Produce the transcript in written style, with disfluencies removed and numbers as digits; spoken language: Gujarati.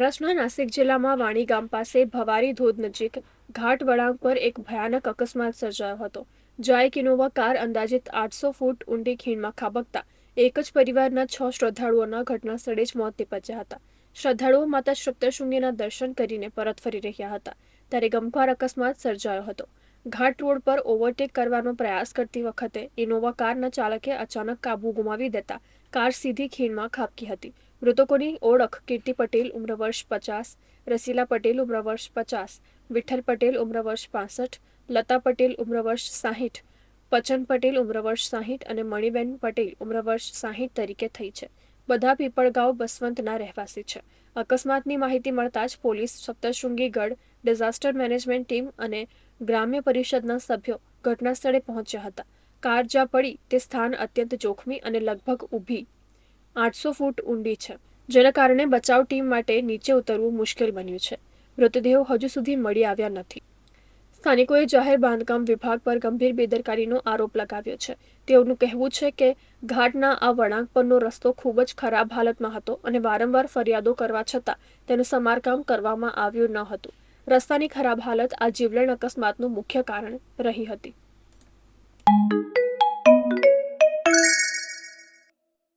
મહારાષ્ટ્રના નાસિક જિલ્લામાં વાણી ગામ પાસે ભવારી ધોધ નજીક ઘાટ વળાંક પર એક ભયાનક અકસ્માત સર્જાયો હતો, જ્યાં એક ઇનોવા કાર અંદાજિત 800 ફૂટ ઊંડી ખીણમાં ખાબકતા એક જ પરિવારના 6 શ્રદ્ધાળુઓના ઘટનાસ્થળે જ મોત નીપજ્યા હતા. શ્રદ્ધાળુઓ માતા સપ્તશૃંગીના દર્શન કરીને પરત ફરી રહ્યા હતા ત્યારે ગમખ્વાર અકસ્માત સર્જાયો હતો. ઘાટ રોડ પર ઓવરટેક કરવાનો પ્રયાસ કરતી વખતે ઇનોવા કારના ચાલકે અચાનક કાબુ ગુમાવી દેતા કાર સીધી ખીણમાં ખાબકી હતી. મૃતકોની ઓળખ કીર્તિ પટેલ ઉંમર વર્ષ 50, રસીલા પટેલ ઉંમર વર્ષ 50, વિઠ્ઠલ પટેલ ઉંમર વર્ષ 65, લતા પટેલ ઉંમર વર્ષ 60, પચન પટેલ ઉંમર વર્ષ 60 અને મણિબેન પટેલ ઉંમર વર્ષ 60 તરીકે થઈ છે. બધા પીપળગાંવ બસવંતના રહેવાસી છે. અકસ્માતની માહિતી મળતા જ પોલીસ, સપ્તશૃંગી ગઢ ડિઝાસ્ટર મેનેજમેન્ટ ટીમ અને ગ્રામ્ય પરિષદના સભ્યો ઘટનાસ્થળે પહોંચ્યા હતા. કાર જ્યાં પડી તે સ્થાન અત્યંત જોખમી અને લગભગ ઊભી 800 ફૂટ ઊંડી છે, જેના કારણે બચાવ ટીમ માટે નીચે ઉતરવું મુશ્કેલ બન્યું છે. મૃતદેહો હજુ સુધી મળી આવ્યા નથી. સ્થાનિકોએ જાહેર બાંધકામ વિભાગ પર ગંભીર બેદરકારીનો આરોપ લગાવ્યો છે. તેઓનું કહેવું છે કે ઘાટના આ વળાંક પરનો રસ્તો ખૂબ જ ખરાબ હાલતમાં હતો અને વારંવાર ફરિયાદો કરવા છતાં તેનું સમારકામ કરવામાં આવ્યું ન હતું. રસ્તાની ખરાબ હાલત આ જીવલેણ અકસ્માતનું મુખ્ય કારણ રહી હતી.